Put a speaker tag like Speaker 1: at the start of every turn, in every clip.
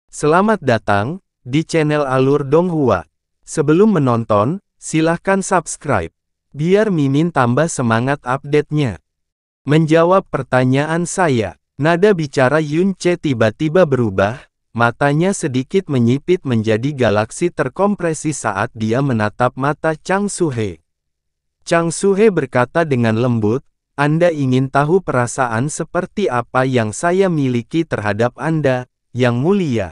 Speaker 1: Selamat datang di channel Alur Donghua. Sebelum menonton, silahkan subscribe, biar Mimin tambah semangat update-nya. Menjawab pertanyaan saya, nada bicara Yun Ce tiba-tiba berubah, matanya sedikit menyipit menjadi galaksi terkompresi saat dia menatap mata Chang Suhe. Chang Suhe berkata dengan lembut, Anda ingin tahu perasaan seperti apa yang saya miliki terhadap Anda, Yang Mulia.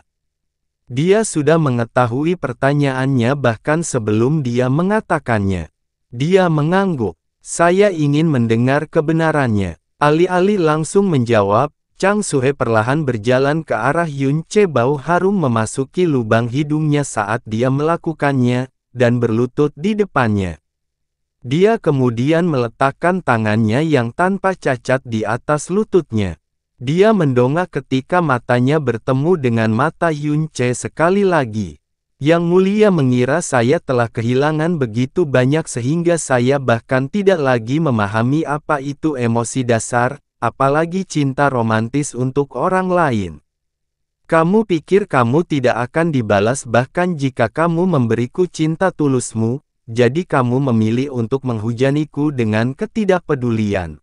Speaker 1: Dia sudah mengetahui pertanyaannya bahkan sebelum dia mengatakannya. Dia mengangguk. Saya ingin mendengar kebenarannya. Alih-alih langsung menjawab, Chang Suhe perlahan berjalan ke arah Yun Ce. Bau harum memasuki lubang hidungnya saat dia melakukannya, dan berlutut di depannya. Dia kemudian meletakkan tangannya yang tanpa cacat di atas lututnya. Dia mendongak ketika matanya bertemu dengan mata Yun Ce sekali lagi. Yang Mulia mengira saya telah kehilangan begitu banyak sehingga saya bahkan tidak lagi memahami apa itu emosi dasar, apalagi cinta romantis untuk orang lain. Kamu pikir kamu tidak akan dibalas bahkan jika kamu memberiku cinta tulusmu, jadi kamu memilih untuk menghujaniku dengan ketidakpedulian.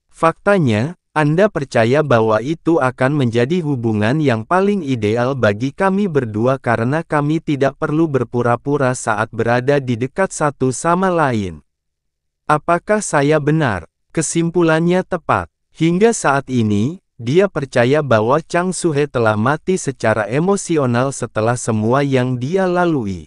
Speaker 1: Faktanya, Anda percaya bahwa itu akan menjadi hubungan yang paling ideal bagi kami berdua karena kami tidak perlu berpura-pura saat berada di dekat satu sama lain. Apakah saya benar? Kesimpulannya tepat. Hingga saat ini, dia percaya bahwa Chang Suhe telah mati secara emosional setelah semua yang dia lalui.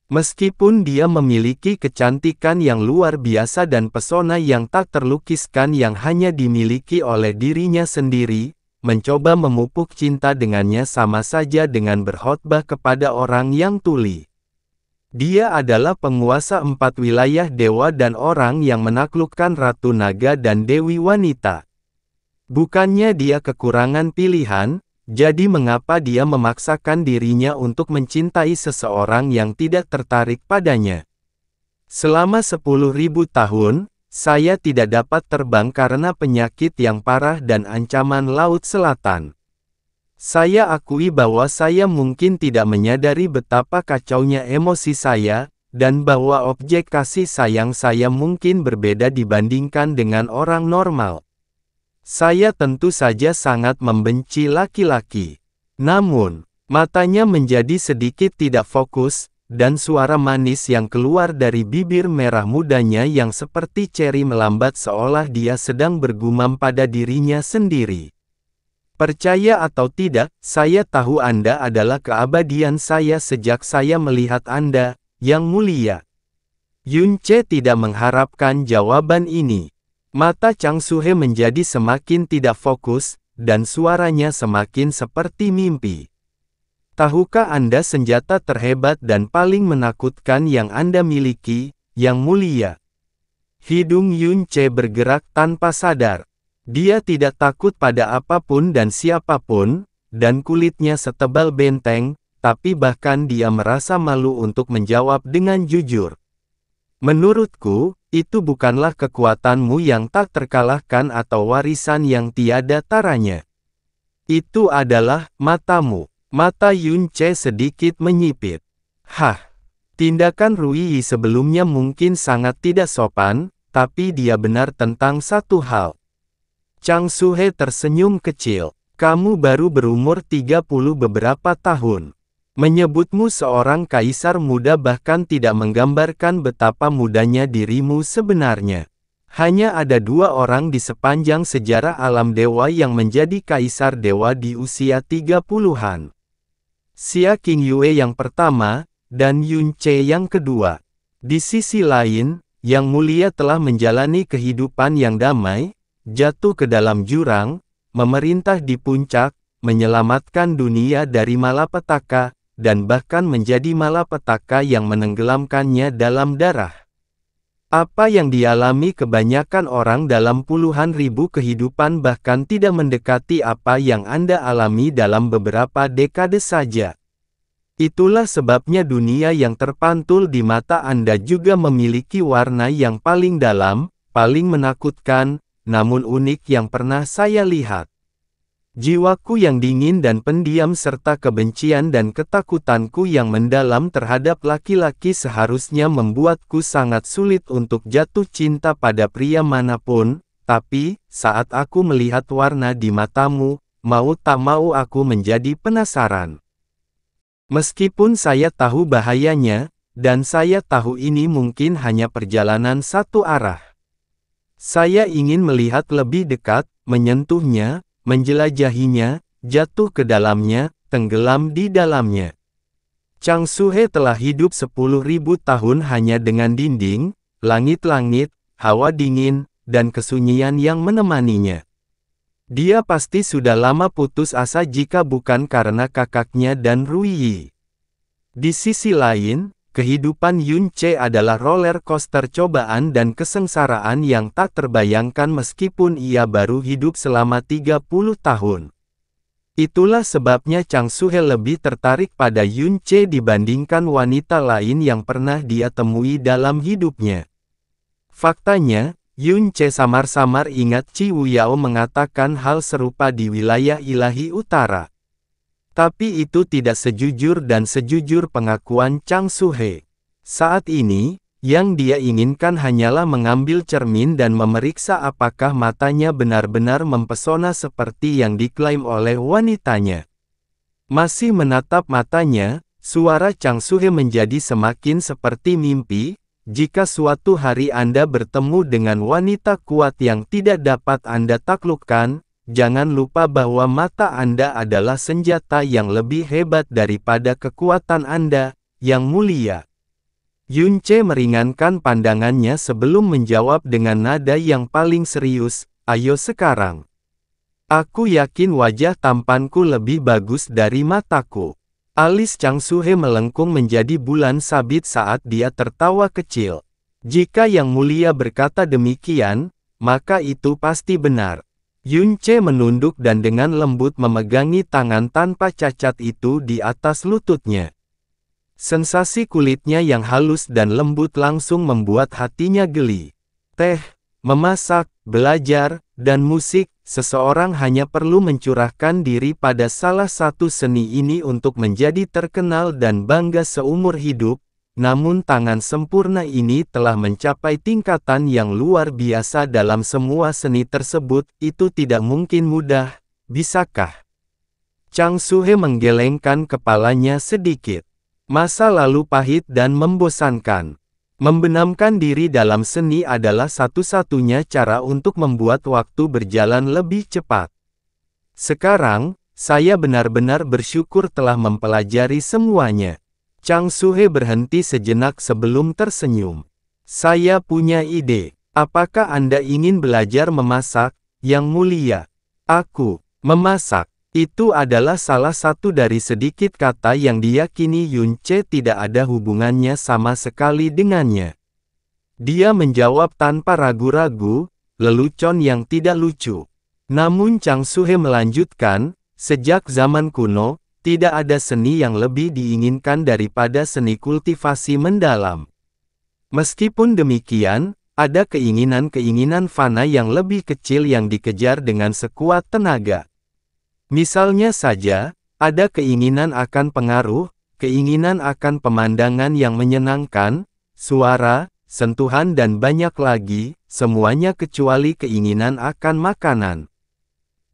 Speaker 1: Meskipun dia memiliki kecantikan yang luar biasa dan pesona yang tak terlukiskan yang hanya dimiliki oleh dirinya sendiri, mencoba memupuk cinta dengannya sama saja dengan berkhotbah kepada orang yang tuli. Dia adalah penguasa 4 wilayah dewa dan orang yang menaklukkan Ratu Naga dan Dewi Wanita. Bukannya dia kekurangan pilihan, jadi mengapa dia memaksakan dirinya untuk mencintai seseorang yang tidak tertarik padanya? Selama 10.000 tahun, saya tidak dapat terbang karena penyakit yang parah dan ancaman Laut Selatan. Saya akui bahwa saya mungkin tidak menyadari betapa kacaunya emosi saya, dan bahwa objek kasih sayang saya mungkin berbeda dibandingkan dengan orang normal. Saya tentu saja sangat membenci laki-laki. Namun, matanya menjadi sedikit tidak fokus, dan suara manis yang keluar dari bibir merah mudanya yang seperti ceri melambat seolah dia sedang bergumam pada dirinya sendiri. Percaya atau tidak, saya tahu Anda adalah keabadian saya sejak saya melihat Anda, Yang Mulia. Yun Ce tidak mengharapkan jawaban ini. Mata Chang Suhe menjadi semakin tidak fokus, dan suaranya semakin seperti mimpi. Tahukah Anda senjata terhebat dan paling menakutkan yang Anda miliki, Yang Mulia? Hidung Yun Ce bergerak tanpa sadar. Dia tidak takut pada apapun dan siapapun, dan kulitnya setebal benteng, tapi bahkan dia merasa malu untuk menjawab dengan jujur. Menurutku, itu bukanlah kekuatanmu yang tak terkalahkan atau warisan yang tiada taranya. Itu adalah matamu. Mata Yun Ce sedikit menyipit. Hah! Tindakan Rui Yi sebelumnya mungkin sangat tidak sopan, tapi dia benar tentang satu hal. Chang Suhe tersenyum kecil. Kamu baru berumur 30 beberapa tahun. Menyebutmu seorang kaisar muda bahkan tidak menggambarkan betapa mudanya dirimu sebenarnya. Hanya ada 2 orang di sepanjang sejarah alam dewa yang menjadi kaisar dewa di usia 30-an. Xia Qingyue yang pertama, dan Yun Ce yang kedua. Di sisi lain, Yang Mulia telah menjalani kehidupan yang damai, jatuh ke dalam jurang, memerintah di puncak, menyelamatkan dunia dari malapetaka, dan bahkan menjadi malapetaka yang menenggelamkannya dalam darah. Apa yang dialami kebanyakan orang dalam puluhan ribu kehidupan bahkan tidak mendekati apa yang Anda alami dalam beberapa dekade saja. Itulah sebabnya dunia yang terpantul di mata Anda juga memiliki warna yang paling dalam, paling menakutkan, namun unik yang pernah saya lihat. Jiwaku yang dingin dan pendiam serta kebencian dan ketakutanku yang mendalam terhadap laki-laki seharusnya membuatku sangat sulit untuk jatuh cinta pada pria manapun, tapi, saat aku melihat warna di matamu, mau tak mau aku menjadi penasaran. Meskipun saya tahu bahayanya, dan saya tahu ini mungkin hanya perjalanan satu arah. Saya ingin melihat lebih dekat, menyentuhnya, menjelajahinya, jatuh ke dalamnya, tenggelam di dalamnya. Chang Suhe telah hidup 10.000 tahun hanya dengan dinding, langit-langit, hawa dingin, dan kesunyian yang menemaninya. Dia pasti sudah lama putus asa jika bukan karena kakaknya dan Ruiyi. Di sisi lain, kehidupan Yun Ce adalah roller coaster cobaan dan kesengsaraan yang tak terbayangkan meskipun ia baru hidup selama 30 tahun. Itulah sebabnya Chang Suhe lebih tertarik pada Yun Ce dibandingkan wanita lain yang pernah dia temui dalam hidupnya. Faktanya, Yun Ce samar-samar ingat Chi Wuyao mengatakan hal serupa di wilayah ilahi utara. Tapi itu tidak sejujur dan sejujur pengakuan Chang Suhe. Saat ini, yang dia inginkan hanyalah mengambil cermin dan memeriksa apakah matanya benar-benar mempesona seperti yang diklaim oleh wanitanya. Masih menatap matanya, suara Chang Suhe menjadi semakin seperti mimpi. Jika suatu hari Anda bertemu dengan wanita kuat yang tidak dapat Anda taklukkan, jangan lupa bahwa mata Anda adalah senjata yang lebih hebat daripada kekuatan Anda, yang mulia. Yun Ce meringankan pandangannya sebelum menjawab dengan nada yang paling serius, ayo sekarang. Aku yakin wajah tampanku lebih bagus dari mataku. Alis Chang Suhe melengkung menjadi bulan sabit saat dia tertawa kecil. Jika Yang Mulia berkata demikian, maka itu pasti benar. Yun Ce menunduk dan dengan lembut memegangi tangan tanpa cacat itu di atas lututnya. Sensasi kulitnya yang halus dan lembut langsung membuat hatinya geli. Teh, memasak, belajar, dan musik, seseorang hanya perlu mencurahkan diri pada salah satu seni ini untuk menjadi terkenal dan bangga seumur hidup, namun tangan sempurna ini telah mencapai tingkatan yang luar biasa dalam semua seni tersebut, itu tidak mungkin mudah, bisakah? Chang Suhe menggelengkan kepalanya sedikit. Masa lalu pahit dan membosankan. Membenamkan diri dalam seni adalah satu-satunya cara untuk membuat waktu berjalan lebih cepat. Sekarang, saya benar-benar bersyukur telah mempelajari semuanya. Chang Suhe berhenti sejenak sebelum tersenyum. Saya punya ide. Apakah Anda ingin belajar memasak, Yang Mulia? Aku, memasak. Itu adalah salah satu dari sedikit kata yang diyakini Yun Ce tidak ada hubungannya sama sekali dengannya. Dia menjawab tanpa ragu-ragu, lelucon yang tidak lucu. Namun Chang Suhe melanjutkan, sejak zaman kuno, tidak ada seni yang lebih diinginkan daripada seni kultivasi mendalam. Meskipun demikian, ada keinginan-keinginan fana yang lebih kecil yang dikejar dengan sekuat tenaga. Misalnya saja, ada keinginan akan pengaruh, keinginan akan pemandangan yang menyenangkan, suara, sentuhan dan banyak lagi, semuanya kecuali keinginan akan makanan.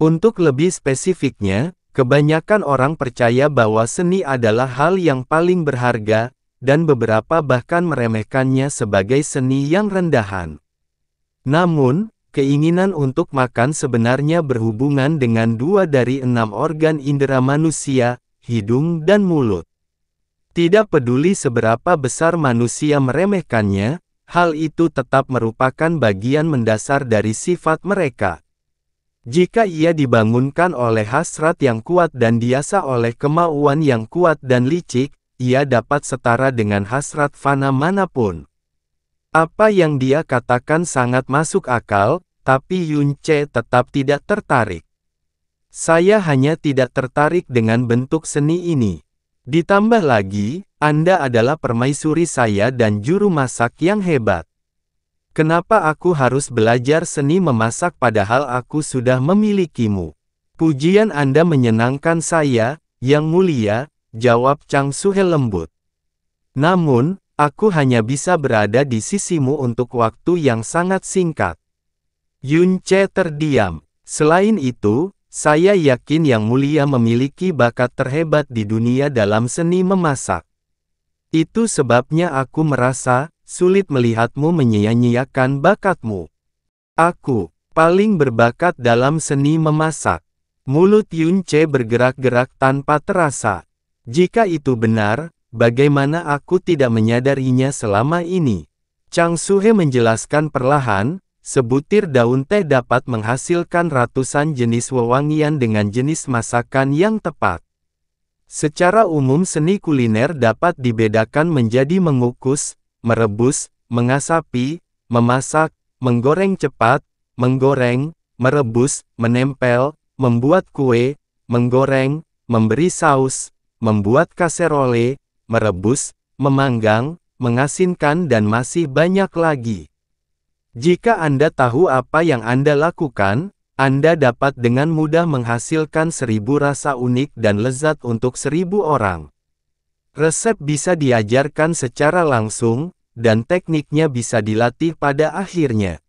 Speaker 1: Untuk lebih spesifiknya, kebanyakan orang percaya bahwa seni adalah hal yang paling berharga, dan beberapa bahkan meremehkannya sebagai seni yang rendahan. Namun, keinginan untuk makan sebenarnya berhubungan dengan 2 dari 6 organ indera manusia, hidung dan mulut. Tidak peduli seberapa besar manusia meremehkannya, hal itu tetap merupakan bagian mendasar dari sifat mereka. Jika ia dibangunkan oleh hasrat yang kuat dan diasah oleh kemauan yang kuat dan licik, ia dapat setara dengan hasrat fana manapun. Apa yang dia katakan sangat masuk akal, tapi Yun Ce tetap tidak tertarik. Saya hanya tidak tertarik dengan bentuk seni ini. Ditambah lagi, Anda adalah permaisuri saya dan juru masak yang hebat. Kenapa aku harus belajar seni memasak padahal aku sudah memilikimu? Pujian Anda menyenangkan saya, Yang Mulia, jawab Chang Suhe lembut. Namun, aku hanya bisa berada di sisimu untuk waktu yang sangat singkat. Yun Ce terdiam. Selain itu, saya yakin Yang Mulia memiliki bakat terhebat di dunia dalam seni memasak. Itu sebabnya aku merasa sulit melihatmu menyia-nyiakan bakatmu. Aku paling berbakat dalam seni memasak. Mulut Yun Ce bergerak-gerak tanpa terasa. Jika itu benar, bagaimana aku tidak menyadarinya selama ini? Chang Suhe menjelaskan perlahan, sebutir daun teh dapat menghasilkan ratusan jenis wewangian dengan jenis masakan yang tepat. Secara umum seni kuliner dapat dibedakan menjadi mengukus, merebus, mengasapi, memasak, menggoreng cepat, menggoreng, merebus, menempel, membuat kue, menggoreng, memberi saus, membuat kaserole, merebus, memanggang, mengasinkan dan masih banyak lagi. Jika Anda tahu apa yang Anda lakukan, Anda dapat dengan mudah menghasilkan 1000 rasa unik dan lezat untuk 1000 orang. Resep bisa diajarkan secara langsung, dan tekniknya bisa dilatih pada akhirnya.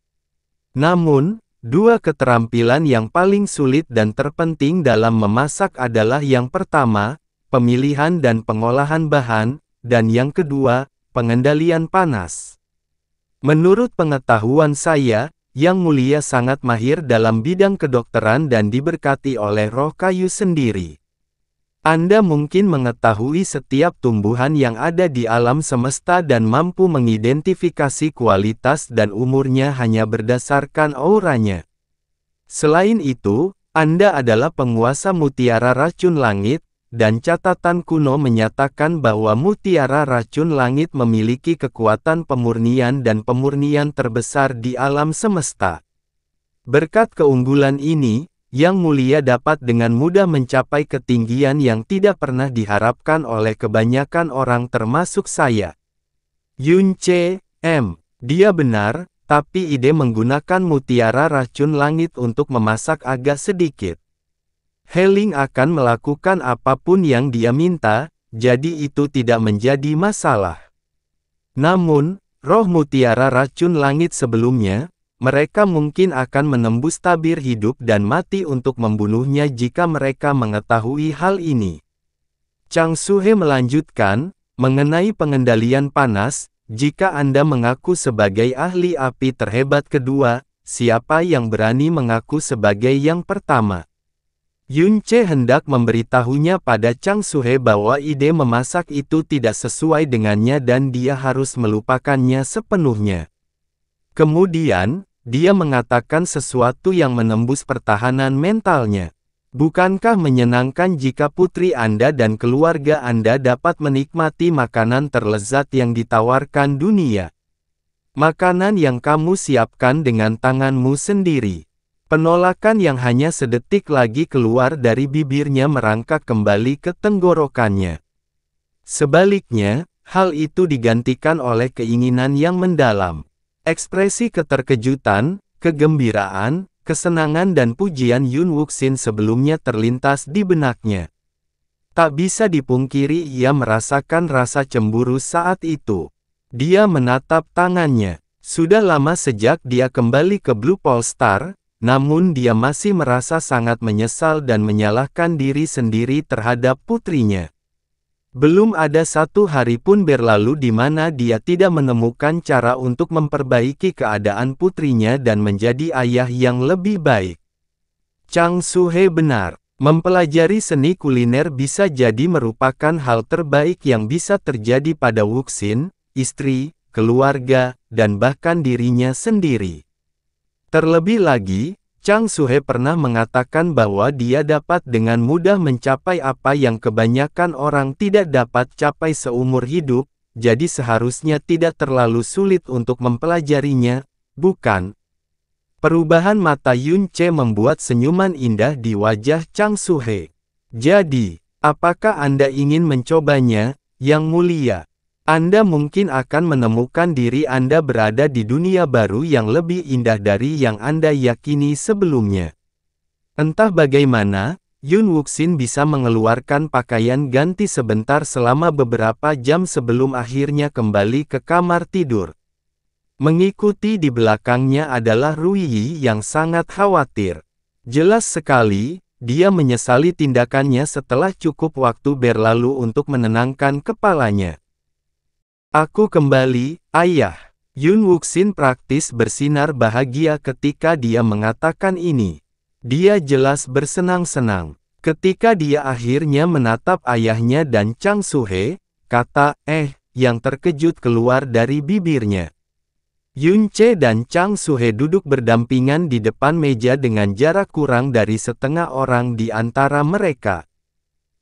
Speaker 1: Namun, dua keterampilan yang paling sulit dan terpenting dalam memasak adalah yang pertama, pemilihan dan pengolahan bahan, dan yang kedua, pengendalian panas. Menurut pengetahuan saya, Yang Mulia sangat mahir dalam bidang kedokteran dan diberkati oleh roh kayu sendiri. Anda mungkin mengetahui setiap tumbuhan yang ada di alam semesta dan mampu mengidentifikasi kualitas dan umurnya hanya berdasarkan auranya. Selain itu, Anda adalah penguasa mutiara racun langit, dan catatan kuno menyatakan bahwa mutiara racun langit memiliki kekuatan pemurnian dan pemurnian terbesar di alam semesta. Berkat keunggulan ini, Yang Mulia dapat dengan mudah mencapai ketinggian yang tidak pernah diharapkan oleh kebanyakan orang termasuk saya. Yun Ce, dia benar, tapi ide menggunakan mutiara racun langit untuk memasak agak sedikit. Heling akan melakukan apapun yang dia minta, jadi itu tidak menjadi masalah. Namun, roh mutiara racun langit sebelumnya, mereka mungkin akan menembus tabir hidup dan mati untuk membunuhnya jika mereka mengetahui hal ini. Chang Suhe melanjutkan, mengenai pengendalian panas, jika Anda mengaku sebagai ahli api terhebat kedua, siapa yang berani mengaku sebagai yang pertama? Yun Ce hendak memberitahunya pada Chang Suhe bahwa ide memasak itu tidak sesuai dengannya dan dia harus melupakannya sepenuhnya. Kemudian, dia mengatakan sesuatu yang menembus pertahanan mentalnya. Bukankah menyenangkan jika putri Anda dan keluarga Anda dapat menikmati makanan terlezat yang ditawarkan dunia? Makanan yang kamu siapkan dengan tanganmu sendiri. Penolakan yang hanya sedetik lagi keluar dari bibirnya merangkak kembali ke tenggorokannya. Sebaliknya, hal itu digantikan oleh keinginan yang mendalam. Ekspresi keterkejutan, kegembiraan, kesenangan dan pujian Yun Wuxin sebelumnya terlintas di benaknya. Tak bisa dipungkiri ia merasakan rasa cemburu saat itu. Dia menatap tangannya. Sudah lama sejak dia kembali ke Blue Polestar, namun dia masih merasa sangat menyesal dan menyalahkan diri sendiri terhadap putrinya. Belum ada satu hari pun berlalu di mana dia tidak menemukan cara untuk memperbaiki keadaan putrinya dan menjadi ayah yang lebih baik. Chang Suhe benar, mempelajari seni kuliner bisa jadi merupakan hal terbaik yang bisa terjadi pada Wuxin, istri, keluarga, dan bahkan dirinya sendiri. Terlebih lagi, Chang Suhe pernah mengatakan bahwa dia dapat dengan mudah mencapai apa yang kebanyakan orang tidak dapat capai seumur hidup, jadi seharusnya tidak terlalu sulit untuk mempelajarinya, bukan? Perubahan mata Yun Ce membuat senyuman indah di wajah Chang Suhe. Jadi, apakah Anda ingin mencobanya, Yang Mulia? Anda mungkin akan menemukan diri Anda berada di dunia baru yang lebih indah dari yang Anda yakini sebelumnya. Entah bagaimana, Yun Wuxin bisa mengeluarkan pakaian ganti sebentar selama beberapa jam sebelum akhirnya kembali ke kamar tidur. Mengikuti di belakangnya adalah Ruiyi yang sangat khawatir. Jelas sekali, dia menyesali tindakannya setelah cukup waktu berlalu untuk menenangkan kepalanya. Aku kembali, ayah. Yun Wuxin praktis bersinar bahagia ketika dia mengatakan ini. Dia jelas bersenang-senang. Ketika dia akhirnya menatap ayahnya dan Chang Suhe, kata yang terkejut keluar dari bibirnya. Yun Che dan Chang Suhe duduk berdampingan di depan meja dengan jarak kurang dari setengah orang di antara mereka.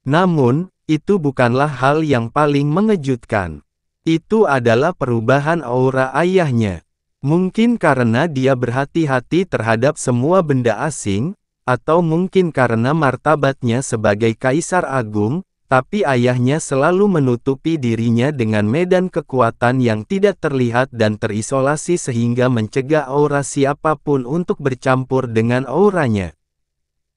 Speaker 1: Namun, itu bukanlah hal yang paling mengejutkan. Itu adalah perubahan aura ayahnya. Mungkin karena dia berhati-hati terhadap semua benda asing, atau mungkin karena martabatnya sebagai Kaisar Agung, tapi ayahnya selalu menutupi dirinya dengan medan kekuatan yang tidak terlihat dan terisolasi sehingga mencegah aura siapapun untuk bercampur dengan auranya.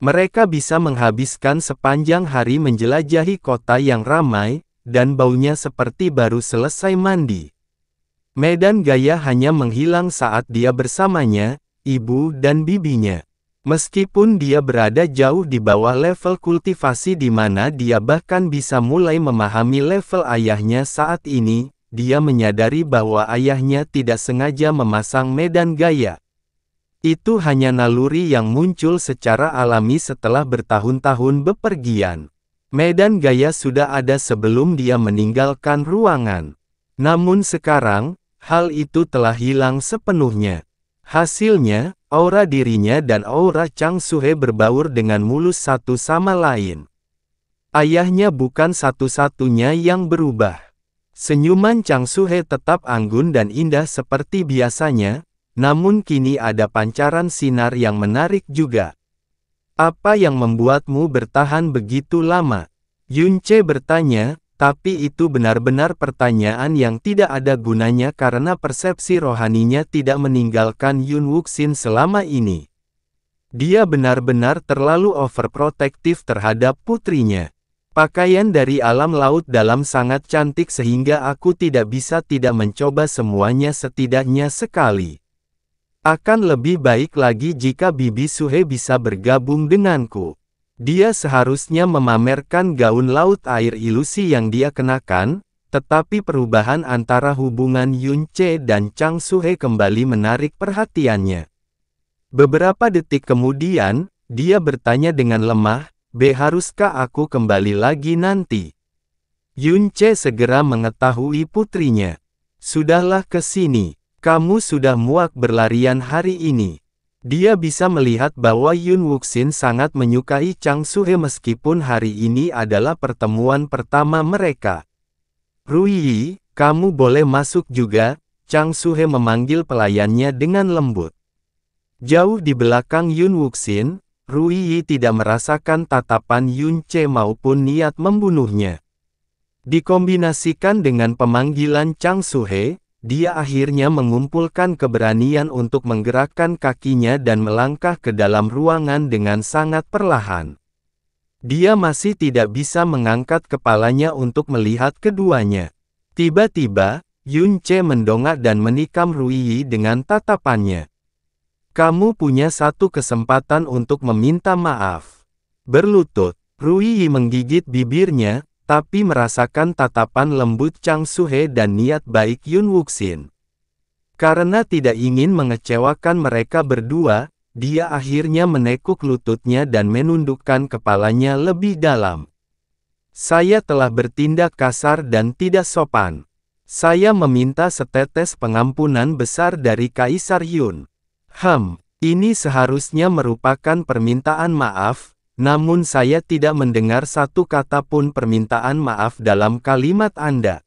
Speaker 1: Mereka bisa menghabiskan sepanjang hari menjelajahi kota yang ramai, dan baunya seperti baru selesai mandi. Medan gaya hanya menghilang saat dia bersamanya, ibu dan bibinya. Meskipun dia berada jauh di bawah level kultivasi di mana dia bahkan bisa mulai memahami level ayahnya saat ini, dia menyadari bahwa ayahnya tidak sengaja memasang medan gaya. Itu hanya naluri yang muncul secara alami setelah bertahun-tahun bepergian. Medan gaya sudah ada sebelum dia meninggalkan ruangan. Namun sekarang, hal itu telah hilang sepenuhnya. Hasilnya, aura dirinya dan aura Chang Suhe berbaur dengan mulus satu sama lain. Ayahnya bukan satu-satunya yang berubah. Senyuman Chang Suhe tetap anggun dan indah seperti biasanya, namun kini ada pancaran sinar yang menarik juga. Apa yang membuatmu bertahan begitu lama? Yun Che bertanya. Tapi itu benar-benar pertanyaan yang tidak ada gunanya karena persepsi rohaninya tidak meninggalkan Yun Wuxin selama ini. Dia benar-benar terlalu overprotektif terhadap putrinya. Pakaian dari alam laut dalam sangat cantik sehingga aku tidak bisa tidak mencoba semuanya setidaknya sekali. Akan lebih baik lagi jika Bibi Suhe bisa bergabung denganku. Dia seharusnya memamerkan gaun laut air ilusi yang dia kenakan, tetapi perubahan antara hubungan Yun Che dan Chang Suhe kembali menarik perhatiannya. Beberapa detik kemudian, dia bertanya dengan lemah, haruskah aku kembali lagi nanti? Yun Che segera mengetahui putrinya. Sudahlah ke sini, kamu sudah muak berlarian hari ini. Dia bisa melihat bahwa Yun Wuxin sangat menyukai Chang Suhe meskipun hari ini adalah pertemuan pertama mereka. Ruiyi, kamu boleh masuk juga, Chang Suhe memanggil pelayannya dengan lembut. Jauh di belakang Yun Wuxin, Ruiyi tidak merasakan tatapan Yun Che maupun niat membunuhnya. Dikombinasikan dengan pemanggilan Chang Suhe, dia akhirnya mengumpulkan keberanian untuk menggerakkan kakinya dan melangkah ke dalam ruangan dengan sangat perlahan. Dia masih tidak bisa mengangkat kepalanya untuk melihat keduanya. Tiba-tiba, Yun Che mendongak dan menikam Ruiyi dengan tatapannya. Kamu punya satu kesempatan untuk meminta maaf. Berlutut, Ruiyi menggigit bibirnya, tapi merasakan tatapan lembut Chang Suhe dan niat baik Yun Wuxin. Karena tidak ingin mengecewakan mereka berdua, dia akhirnya menekuk lututnya dan menundukkan kepalanya lebih dalam. Saya telah bertindak kasar dan tidak sopan. Saya meminta setetes pengampunan besar dari Kaisar Yun. Ini seharusnya merupakan permintaan maaf. Namun saya tidak mendengar satu kata pun permintaan maaf dalam kalimat Anda.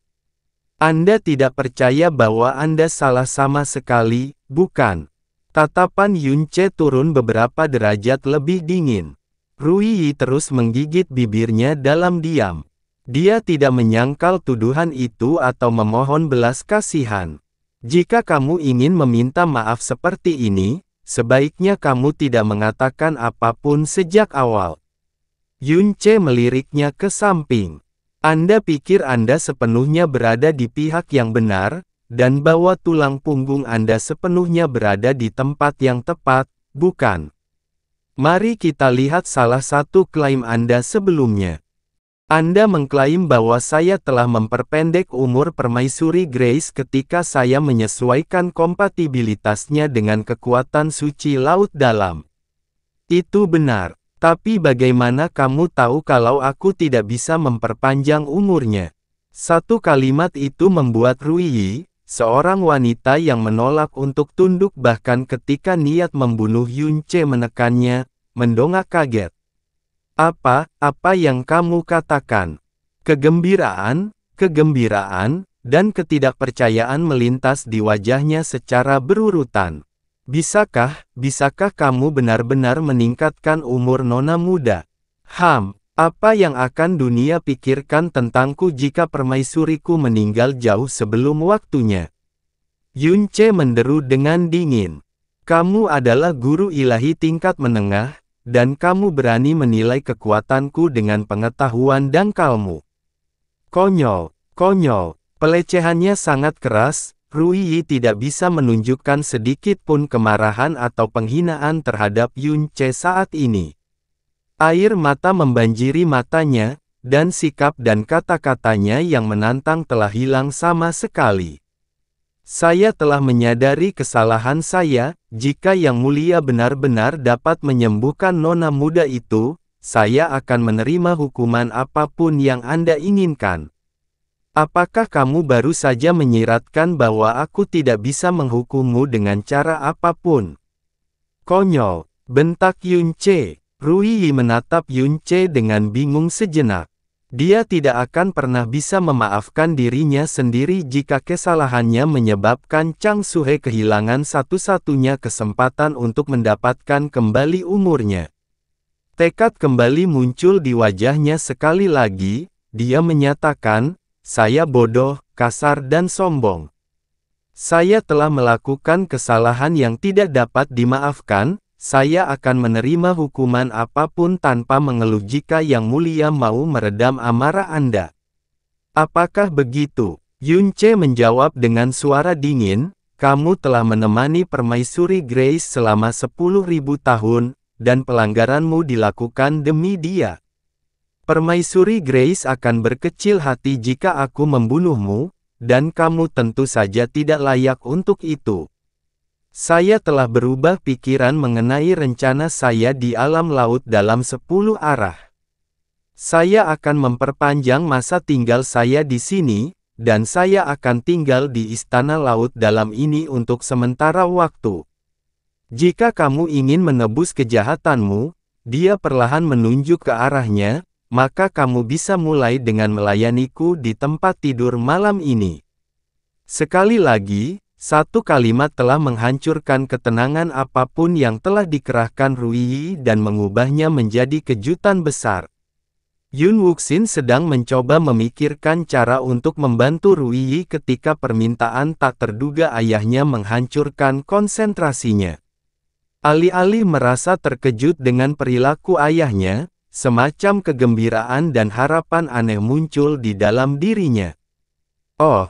Speaker 1: Anda tidak percaya bahwa Anda salah sama sekali, bukan? Tatapan Yun Che turun beberapa derajat lebih dingin. Ruiyi terus menggigit bibirnya dalam diam. Dia tidak menyangkal tuduhan itu atau memohon belas kasihan. Jika kamu ingin meminta maaf seperti ini, sebaiknya kamu tidak mengatakan apapun sejak awal. Yunce meliriknya ke samping. Anda pikir Anda sepenuhnya berada di pihak yang benar, dan bahwa tulang punggung Anda sepenuhnya berada di tempat yang tepat, bukan? Mari kita lihat salah satu klaim Anda sebelumnya. Anda mengklaim bahwa saya telah memperpendek umur Permaisuri Grace ketika saya menyesuaikan kompatibilitasnya dengan kekuatan suci laut dalam. Itu benar. Tapi bagaimana kamu tahu kalau aku tidak bisa memperpanjang umurnya? Satu kalimat itu membuat Ruiyi, seorang wanita yang menolak untuk tunduk bahkan ketika niat membunuh Yunce menekannya, mendongak kaget. Apa yang kamu katakan? Kegembiraan, dan ketidakpercayaan melintas di wajahnya secara berurutan. Bisakah kamu benar-benar meningkatkan umur nona muda? Apa yang akan dunia pikirkan tentangku jika permaisuriku meninggal jauh sebelum waktunya? Yunce menderu dengan dingin. Kamu adalah guru ilahi tingkat menengah, dan kamu berani menilai kekuatanku dengan pengetahuan dangkalmu. Konyol. Pelecehannya sangat keras, Ruiyi tidak bisa menunjukkan sedikit pun kemarahan atau penghinaan terhadap Yunce saat ini. Air mata membanjiri matanya, dan sikap dan kata-katanya yang menantang telah hilang sama sekali. Saya telah menyadari kesalahan saya, jika Yang Mulia benar-benar dapat menyembuhkan nona muda itu, saya akan menerima hukuman apapun yang Anda inginkan. Apakah kamu baru saja menyiratkan bahwa aku tidak bisa menghukummu dengan cara apapun? Konyol, bentak Yunce. Ruiyi menatap Yunce dengan bingung sejenak. Dia tidak akan pernah bisa memaafkan dirinya sendiri jika kesalahannya menyebabkan Chang Suhe kehilangan satu-satunya kesempatan untuk mendapatkan kembali umurnya. Tekad kembali muncul di wajahnya sekali lagi, dia menyatakan, saya bodoh, kasar dan sombong. Saya telah melakukan kesalahan yang tidak dapat dimaafkan. Saya akan menerima hukuman apapun tanpa mengeluh jika Yang Mulia mau meredam amarah Anda. Apakah begitu? Yunce menjawab dengan suara dingin, kamu telah menemani Permaisuri Grace selama 10.000 tahun, dan pelanggaranmu dilakukan demi dia. Permaisuri Grace akan berkecil hati jika aku membunuhmu, dan kamu tentu saja tidak layak untuk itu. Saya telah berubah pikiran mengenai rencana saya di alam laut dalam 10 arah. Saya akan memperpanjang masa tinggal saya di sini, dan saya akan tinggal di istana laut dalam ini untuk sementara waktu. Jika kamu ingin menebus kejahatanmu, dia perlahan menunjuk ke arahnya, maka kamu bisa mulai dengan melayaniku di tempat tidur malam ini. Sekali lagi, satu kalimat telah menghancurkan ketenangan apapun yang telah dikerahkan Ruiyi dan mengubahnya menjadi kejutan besar. Yun Wuxin sedang mencoba memikirkan cara untuk membantu Ruiyi ketika permintaan tak terduga ayahnya menghancurkan konsentrasinya. Alih-alih merasa terkejut dengan perilaku ayahnya, semacam kegembiraan dan harapan aneh muncul di dalam dirinya. Oh!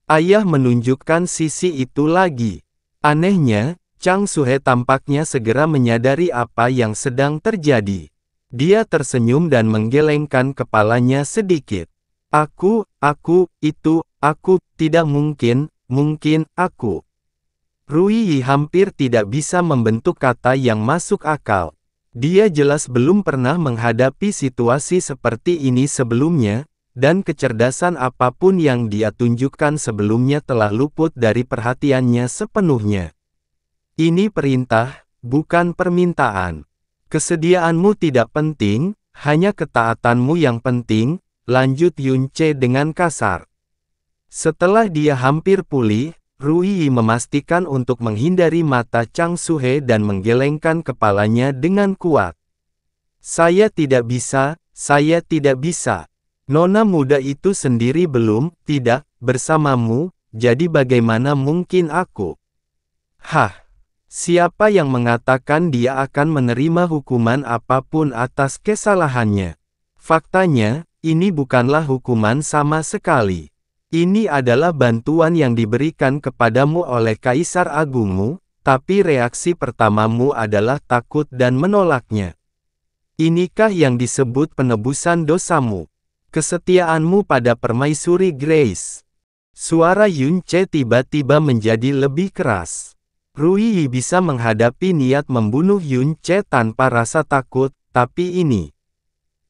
Speaker 1: Ayah menunjukkan sisi itu lagi. Anehnya, Chang Suhe tampaknya segera menyadari apa yang sedang terjadi. Dia tersenyum dan menggelengkan kepalanya sedikit. Aku, tidak mungkin, aku. Ruiyi hampir tidak bisa membentuk kata yang masuk akal. Dia jelas belum pernah menghadapi situasi seperti ini sebelumnya, dan kecerdasan apapun yang dia tunjukkan sebelumnya telah luput dari perhatiannya sepenuhnya. Ini perintah, bukan permintaan. Kesediaanmu tidak penting, hanya ketaatanmu yang penting, lanjut Yunce dengan kasar. Setelah dia hampir pulih, Ruiyi memastikan untuk menghindari mata Chang Suhe dan menggelengkan kepalanya dengan kuat. Saya tidak bisa. Nona muda itu sendiri tidak bersamamu, jadi bagaimana mungkin aku? Siapa yang mengatakan dia akan menerima hukuman apapun atas kesalahannya? Faktanya, ini bukanlah hukuman sama sekali. Ini adalah bantuan yang diberikan kepadamu oleh Kaisar Agungmu, tapi reaksi pertamamu adalah takut dan menolaknya. Inikah yang disebut penebusan dosamu? Kesetiaanmu pada Permaisuri Grace. Suara Yunce tiba-tiba menjadi lebih keras. Rui Yi bisa menghadapi niat membunuh Yunce tanpa rasa takut, tapi ini.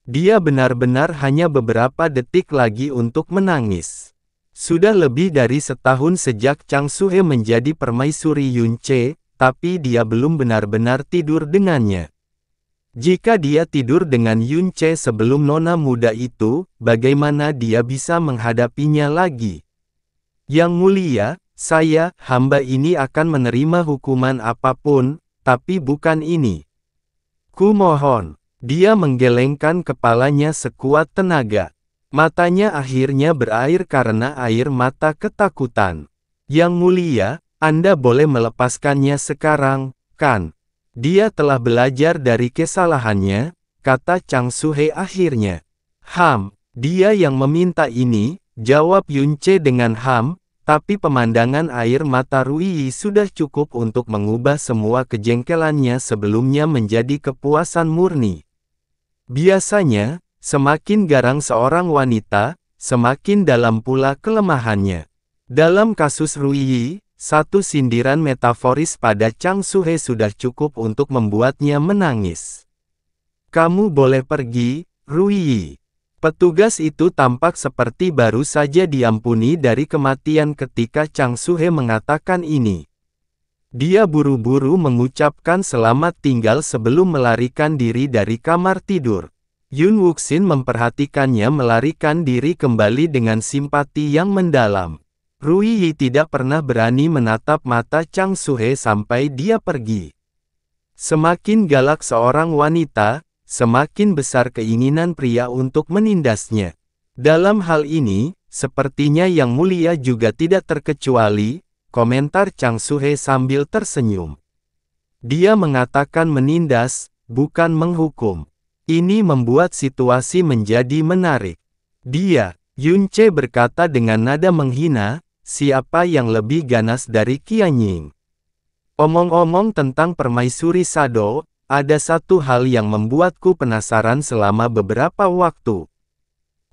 Speaker 1: Dia benar-benar hanya beberapa detik lagi untuk menangis. Sudah lebih dari setahun sejak Chang Suhe menjadi permaisuri Yunce, tapi dia belum benar-benar tidur dengannya. Jika dia tidur dengan Yunce sebelum nona muda itu, bagaimana dia bisa menghadapinya lagi? Yang mulia, saya, hamba ini akan menerima hukuman apapun, tapi bukan ini. Kumohon. Dia menggelengkan kepalanya sekuat tenaga. Matanya akhirnya berair karena air mata ketakutan. Yang mulia, Anda boleh melepaskannya sekarang, kan? Dia telah belajar dari kesalahannya, kata Chang Suhe akhirnya. Dia yang meminta ini, jawab Yunce dengan tapi pemandangan air mata Rui Yi sudah cukup untuk mengubah semua kejengkelannya sebelumnya menjadi kepuasan murni. Biasanya, semakin garang seorang wanita, semakin dalam pula kelemahannya. Dalam kasus Rui Yi, satu sindiran metaforis pada Chang Suhe sudah cukup untuk membuatnya menangis. Kamu boleh pergi, Rui Yi. Petugas itu tampak seperti baru saja diampuni dari kematian ketika Chang Suhe mengatakan ini. Dia buru-buru mengucapkan selamat tinggal sebelum melarikan diri dari kamar tidur. Yun Wuxin memperhatikannya melarikan diri kembali dengan simpati yang mendalam. Rui Yi tidak pernah berani menatap mata Chang Suhe sampai dia pergi. Semakin galak seorang wanita, semakin besar keinginan pria untuk menindasnya. Dalam hal ini, sepertinya Yang Mulia juga tidak terkecuali, komentar Chang Suhe sambil tersenyum. Dia mengatakan menindas, bukan menghukum. Ini membuat situasi menjadi menarik. Yunce berkata dengan nada menghina, siapa yang lebih ganas dari Qianying? Omong-omong tentang permaisuri Sado, ada satu hal yang membuatku penasaran selama beberapa waktu.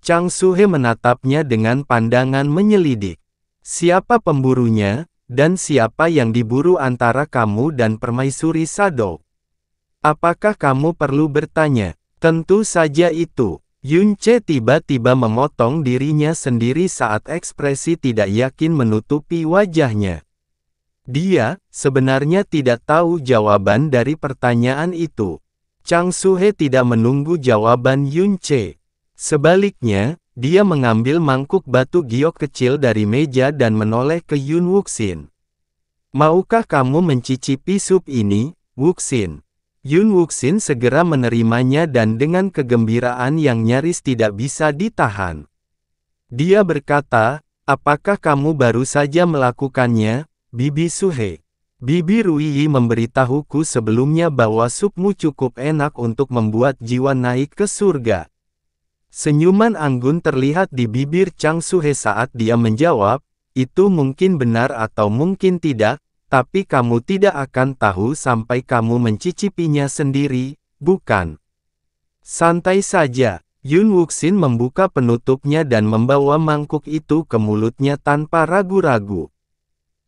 Speaker 1: Chang Suhe menatapnya dengan pandangan menyelidik. Siapa pemburunya, dan siapa yang diburu antara kamu dan permaisuri Sado? Apakah kamu perlu bertanya? Tentu saja itu. Yunce tiba-tiba memotong dirinya sendiri saat ekspresi tidak yakin menutupi wajahnya. Dia sebenarnya tidak tahu jawaban dari pertanyaan itu. Chang Suhe tidak menunggu jawaban Yunce. Sebaliknya, dia mengambil mangkuk batu giok kecil dari meja dan menoleh ke Yun Wuxin. Maukah kamu mencicipi sup ini, Wuxin? Yun Wuxin segera menerimanya dan dengan kegembiraan yang nyaris tidak bisa ditahan. Dia berkata, apakah kamu baru saja melakukannya, Bibi Suhe? Bibi Rui Yi memberitahuku sebelumnya bahwa supmu cukup enak untuk membuat jiwa naik ke surga. Senyuman anggun terlihat di bibir Chang Suhe saat dia menjawab, itu mungkin benar atau mungkin tidak, tapi kamu tidak akan tahu sampai kamu mencicipinya sendiri, bukan? Santai saja. Yun Wuxin membuka penutupnya dan membawa mangkuk itu ke mulutnya tanpa ragu-ragu.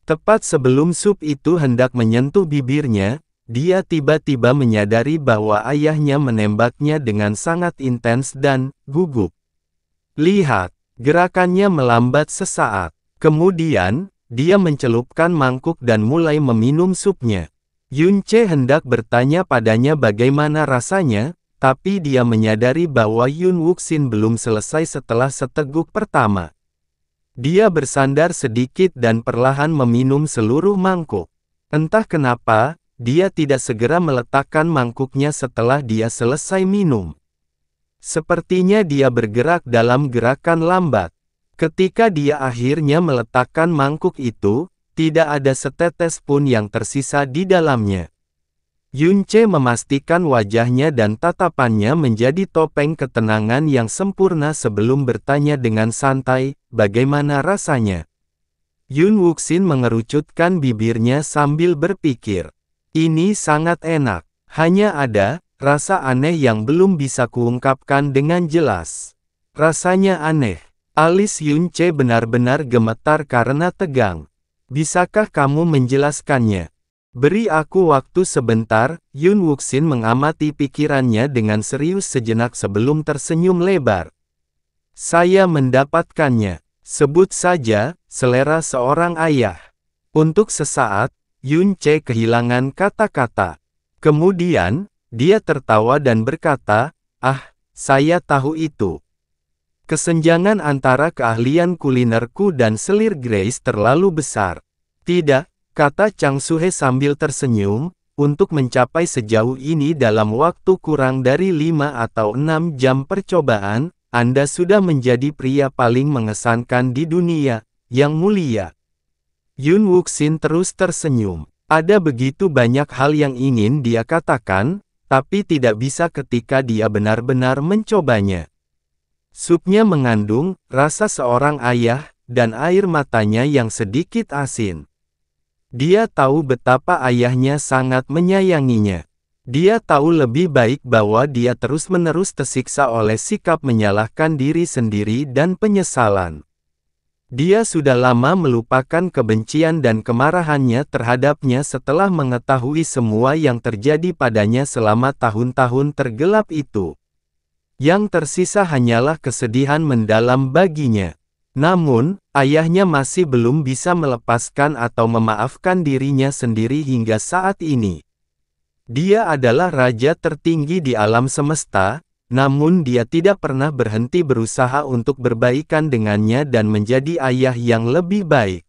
Speaker 1: Tepat sebelum sup itu hendak menyentuh bibirnya, dia tiba-tiba menyadari bahwa ayahnya menembaknya dengan sangat intens dan gugup. Lihat, gerakannya melambat sesaat. Kemudian, dia mencelupkan mangkuk dan mulai meminum supnya. Yunce hendak bertanya padanya bagaimana rasanya, tapi dia menyadari bahwa Yun Wuxin belum selesai setelah seteguk pertama. Dia bersandar sedikit dan perlahan meminum seluruh mangkuk. Entah kenapa, dia tidak segera meletakkan mangkuknya setelah dia selesai minum. Sepertinya dia bergerak dalam gerakan lambat. Ketika dia akhirnya meletakkan mangkuk itu, tidak ada setetes pun yang tersisa di dalamnya. Yunce memastikan wajahnya dan tatapannya menjadi topeng ketenangan yang sempurna sebelum bertanya dengan santai, bagaimana rasanya? Yun Wuxin mengerucutkan bibirnya sambil berpikir. Ini sangat enak. Hanya ada rasa aneh yang belum bisa kuungkapkan dengan jelas. Rasanya aneh. Alis Yunce benar-benar gemetar karena tegang. Bisakah kamu menjelaskannya? Beri aku waktu sebentar. Yun Wuxin mengamati pikirannya dengan serius sejenak sebelum tersenyum lebar. Saya mendapatkannya. Sebut saja, selera seorang ayah. Untuk sesaat, Yunce kehilangan kata-kata. Kemudian, dia tertawa dan berkata, saya tahu itu. Kesenjangan antara keahlian kulinerku dan selir Grace terlalu besar. Tidak, kata Chang Suhe sambil tersenyum, untuk mencapai sejauh ini dalam waktu kurang dari 5 atau 6 jam percobaan, Anda sudah menjadi pria paling mengesankan di dunia, yang mulia. Yun Wuxin terus tersenyum. Ada begitu banyak hal yang ingin dia katakan, tapi tidak bisa ketika dia benar-benar mencobanya. Supnya mengandung rasa seorang ayah, dan air matanya yang sedikit asin. Dia tahu betapa ayahnya sangat menyayanginya. Dia tahu lebih baik bahwa dia terus-menerus tersiksa oleh sikap menyalahkan diri sendiri dan penyesalan. Dia sudah lama melupakan kebencian dan kemarahannya terhadapnya setelah mengetahui semua yang terjadi padanya selama tahun-tahun tergelap itu. Yang tersisa hanyalah kesedihan mendalam baginya. Namun, ayahnya masih belum bisa melepaskan atau memaafkan dirinya sendiri hingga saat ini. Dia adalah raja tertinggi di alam semesta, namun dia tidak pernah berhenti berusaha untuk berbaikan dengannya dan menjadi ayah yang lebih baik.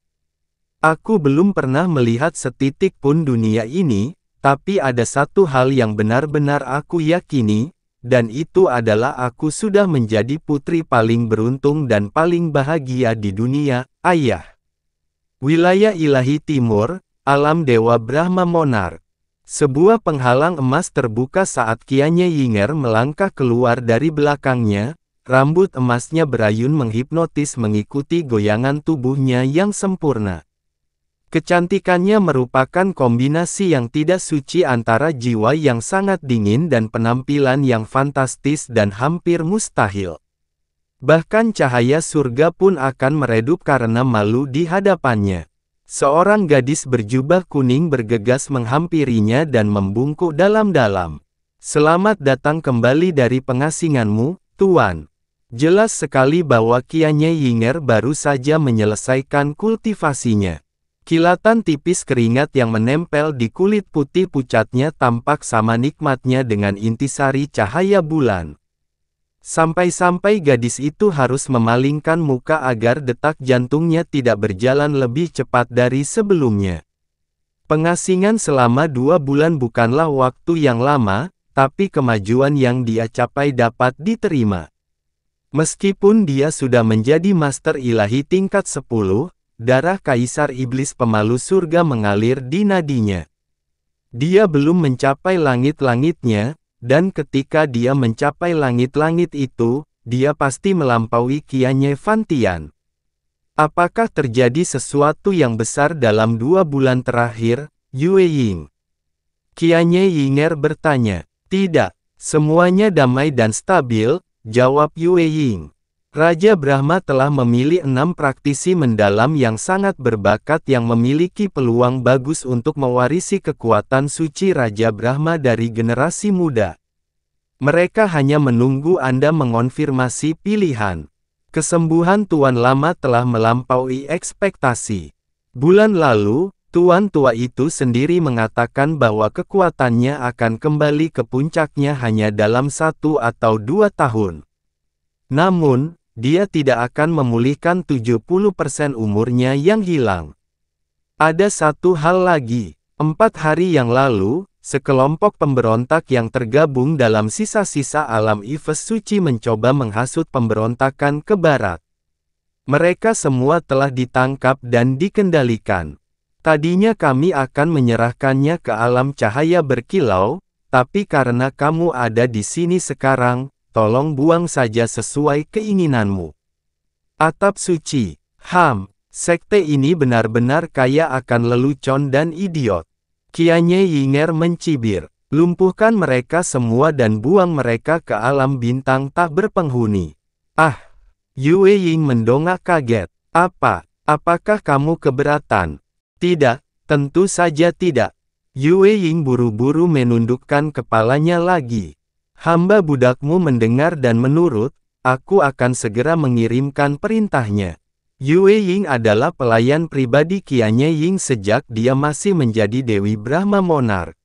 Speaker 1: Aku belum pernah melihat setitik pun dunia ini, tapi ada satu hal yang benar-benar aku yakini, dan itu adalah aku sudah menjadi putri paling beruntung dan paling bahagia di dunia, ayah. Wilayah Ilahi Timur, alam Dewa Brahma Monarch. Sebuah penghalang emas terbuka saat Qianye Yinger melangkah keluar dari belakangnya, rambut emasnya berayun menghipnotis mengikuti goyangan tubuhnya yang sempurna. Kecantikannya merupakan kombinasi yang tidak suci antara jiwa yang sangat dingin dan penampilan yang fantastis dan hampir mustahil. Bahkan cahaya surga pun akan meredup karena malu di hadapannya. Seorang gadis berjubah kuning bergegas menghampirinya dan membungkuk dalam-dalam. Selamat datang kembali dari pengasinganmu, Tuan. Jelas sekali bahwa Qianye Yinger baru saja menyelesaikan kultivasinya. Kilatan tipis keringat yang menempel di kulit putih pucatnya tampak sama nikmatnya dengan intisari cahaya bulan. Sampai-sampai gadis itu harus memalingkan muka agar detak jantungnya tidak berjalan lebih cepat dari sebelumnya. Pengasingan selama 2 bulan bukanlah waktu yang lama, tapi kemajuan yang dia capai dapat diterima. Meskipun dia sudah menjadi master ilahi tingkat 10, darah kaisar iblis pemalu surga mengalir di nadinya. Dia belum mencapai langit-langitnya, dan ketika dia mencapai langit-langit itu, dia pasti melampaui Qianye Fantian. Apakah terjadi sesuatu yang besar dalam 2 bulan terakhir, Yue Ying? Qianye Yinger bertanya. Tidak, semuanya damai dan stabil, jawab Yue Ying. Raja Brahma telah memilih 6 praktisi mendalam yang sangat berbakat yang memiliki peluang bagus untuk mewarisi kekuatan suci Raja Brahma dari generasi muda. Mereka hanya menunggu Anda mengonfirmasi pilihan. Kesembuhan Tuan Lama telah melampaui ekspektasi. Bulan lalu, Tuan tua itu sendiri mengatakan bahwa kekuatannya akan kembali ke puncaknya hanya dalam 1 atau 2 tahun. Namun, dia tidak akan memulihkan 70% umurnya yang hilang. Ada satu hal lagi. 4 hari yang lalu, sekelompok pemberontak yang tergabung dalam sisa-sisa alam Yves suci mencoba menghasut pemberontakan ke barat. Mereka semua telah ditangkap dan dikendalikan. Tadinya kami akan menyerahkannya ke alam cahaya berkilau, tapi karena kamu ada di sini sekarang, tolong buang saja sesuai keinginanmu. Atap suci. Sekte ini benar-benar kaya akan lelucon dan idiot. Qianye Yinger mencibir. Lumpuhkan mereka semua dan buang mereka ke alam bintang tak berpenghuni. Ah! Yue Ying mendongak kaget. Apakah kamu keberatan? Tidak, tentu saja tidak. Yue Ying buru-buru menundukkan kepalanya lagi. Hamba budakmu mendengar dan menurut, aku akan segera mengirimkan perintahnya. Yue Ying adalah pelayan pribadi Qianye Ying sejak dia masih menjadi Dewi Brahma Monarch.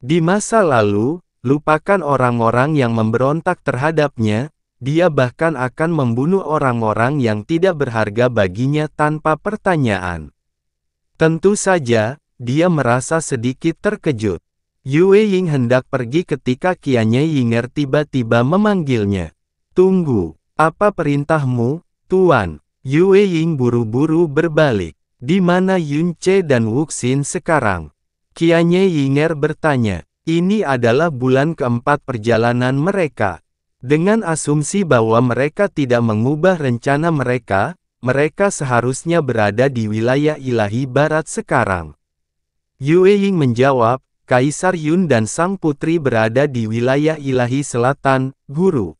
Speaker 1: Di masa lalu, lupakan orang-orang yang memberontak terhadapnya, dia bahkan akan membunuh orang-orang yang tidak berharga baginya tanpa pertanyaan. Tentu saja, dia merasa sedikit terkejut. Yue Ying hendak pergi ketika Qianye Yinger tiba-tiba memanggilnya. Tunggu, apa perintahmu, Tuan? Yue Ying buru-buru berbalik. Di mana Yun Ce dan Wuxin sekarang? Qianye Yinger bertanya. Ini adalah bulan keempat perjalanan mereka. Dengan asumsi bahwa mereka tidak mengubah rencana mereka, mereka seharusnya berada di wilayah ilahi barat sekarang. Yue Ying menjawab, Kaisar Yun dan sang putri berada di wilayah ilahi selatan, Guru.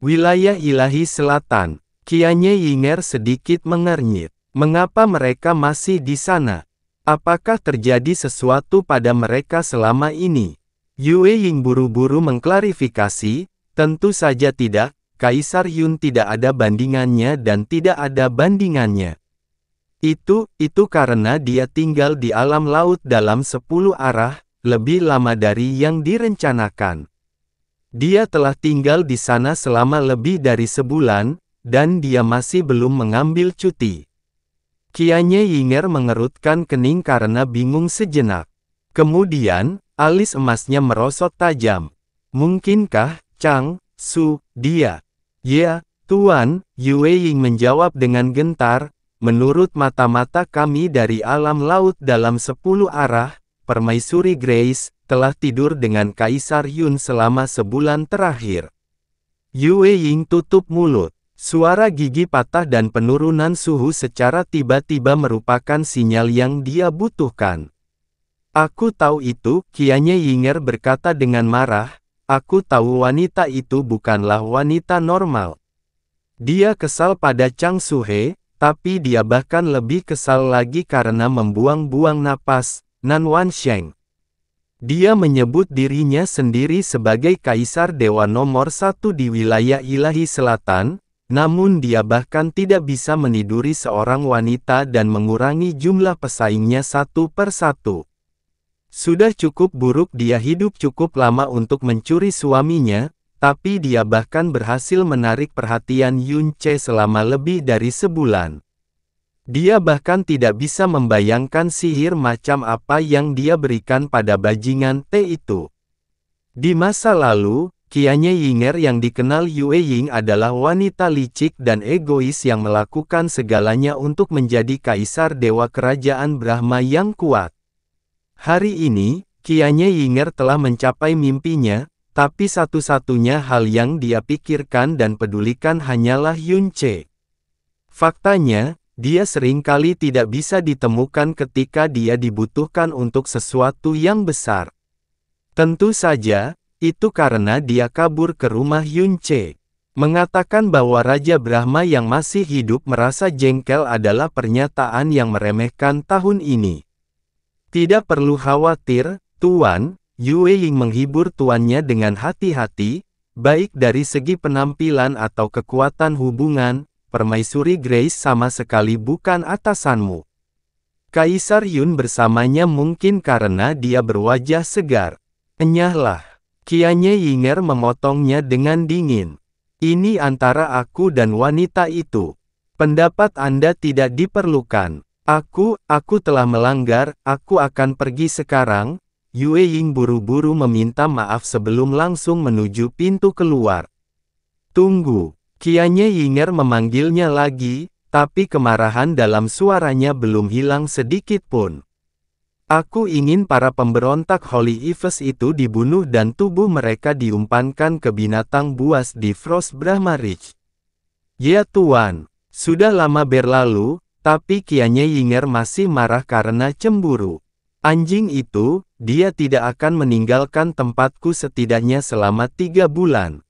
Speaker 1: Wilayah ilahi selatan. Qianye Yinger sedikit mengernyit. Mengapa mereka masih di sana? Apakah terjadi sesuatu pada mereka selama ini? Yue Ying buru-buru mengklarifikasi, tentu saja tidak. Kaisar Yun tidak ada bandingannya dan tidak ada bandingannya. Itu karena dia tinggal di alam laut dalam 10 arah, lebih lama dari yang direncanakan. Dia telah tinggal di sana selama lebih dari sebulan, dan dia masih belum mengambil cuti. Qianye Yinger mengerutkan kening karena bingung sejenak. Kemudian, alis emasnya merosot tajam. Mungkinkah, Chang Su, dia? Ya, Tuan, Yue Ying menjawab dengan gentar, menurut mata-mata kami dari alam laut dalam 10 arah, Permaisuri Grace, telah tidur dengan Kaisar Yun selama sebulan terakhir. Yue Ying tutup mulut. Suara gigi patah dan penurunan suhu secara tiba-tiba merupakan sinyal yang dia butuhkan. Aku tahu itu, Qianye Yinger berkata dengan marah. Aku tahu wanita itu bukanlah wanita normal. Dia kesal pada Chang Suhe, tapi dia bahkan lebih kesal lagi karena membuang-buang napas, Nan Wansheng. Dia menyebut dirinya sendiri sebagai Kaisar Dewa nomor 1 di wilayah ilahi selatan, namun dia bahkan tidak bisa meniduri seorang wanita dan mengurangi jumlah pesaingnya satu per satu. Sudah cukup buruk dia hidup cukup lama untuk mencuri suaminya, tapi dia bahkan berhasil menarik perhatian Yun Ce selama lebih dari sebulan. Dia bahkan tidak bisa membayangkan sihir macam apa yang dia berikan pada bajingan T itu. Di masa lalu, Qianye Yinger yang dikenal Yue Ying adalah wanita licik dan egois yang melakukan segalanya untuk menjadi kaisar dewa kerajaan Brahma yang kuat. Hari ini, Qianye Yinger telah mencapai mimpinya, tapi satu-satunya hal yang dia pikirkan dan pedulikan hanyalah Yun Ce. Faktanya, dia seringkali tidak bisa ditemukan ketika dia dibutuhkan untuk sesuatu yang besar. Tentu saja, itu karena dia kabur ke rumah Yun Ce. Mengatakan bahwa Raja Brahma yang masih hidup merasa jengkel adalah pernyataan yang meremehkan tahun ini. Tidak perlu khawatir, Tuan, Yue Ying menghibur tuannya dengan hati-hati, baik dari segi penampilan atau kekuatan hubungan, Permaisuri Grace sama sekali bukan atasanmu. Kaisar Yun bersamanya mungkin karena dia berwajah segar. Enyahlah. Qianye Yinger memotongnya dengan dingin. Ini antara aku dan wanita itu. Pendapat Anda tidak diperlukan. Aku telah melanggar, aku akan pergi sekarang. Yue Ying buru-buru meminta maaf sebelum langsung menuju pintu keluar. Tunggu, Qianye Yinger memanggilnya lagi, Tapi kemarahan dalam suaranya belum hilang sedikit pun. Aku ingin para pemberontak Holy Eves itu dibunuh dan tubuh mereka diumpankan ke binatang buas di Frost Brahma Ridge. Ya Tuan, sudah lama berlalu, tapi Kianya Yinger masih marah karena cemburu. Anjing itu, dia tidak akan meninggalkan tempatku setidaknya selama 3 bulan.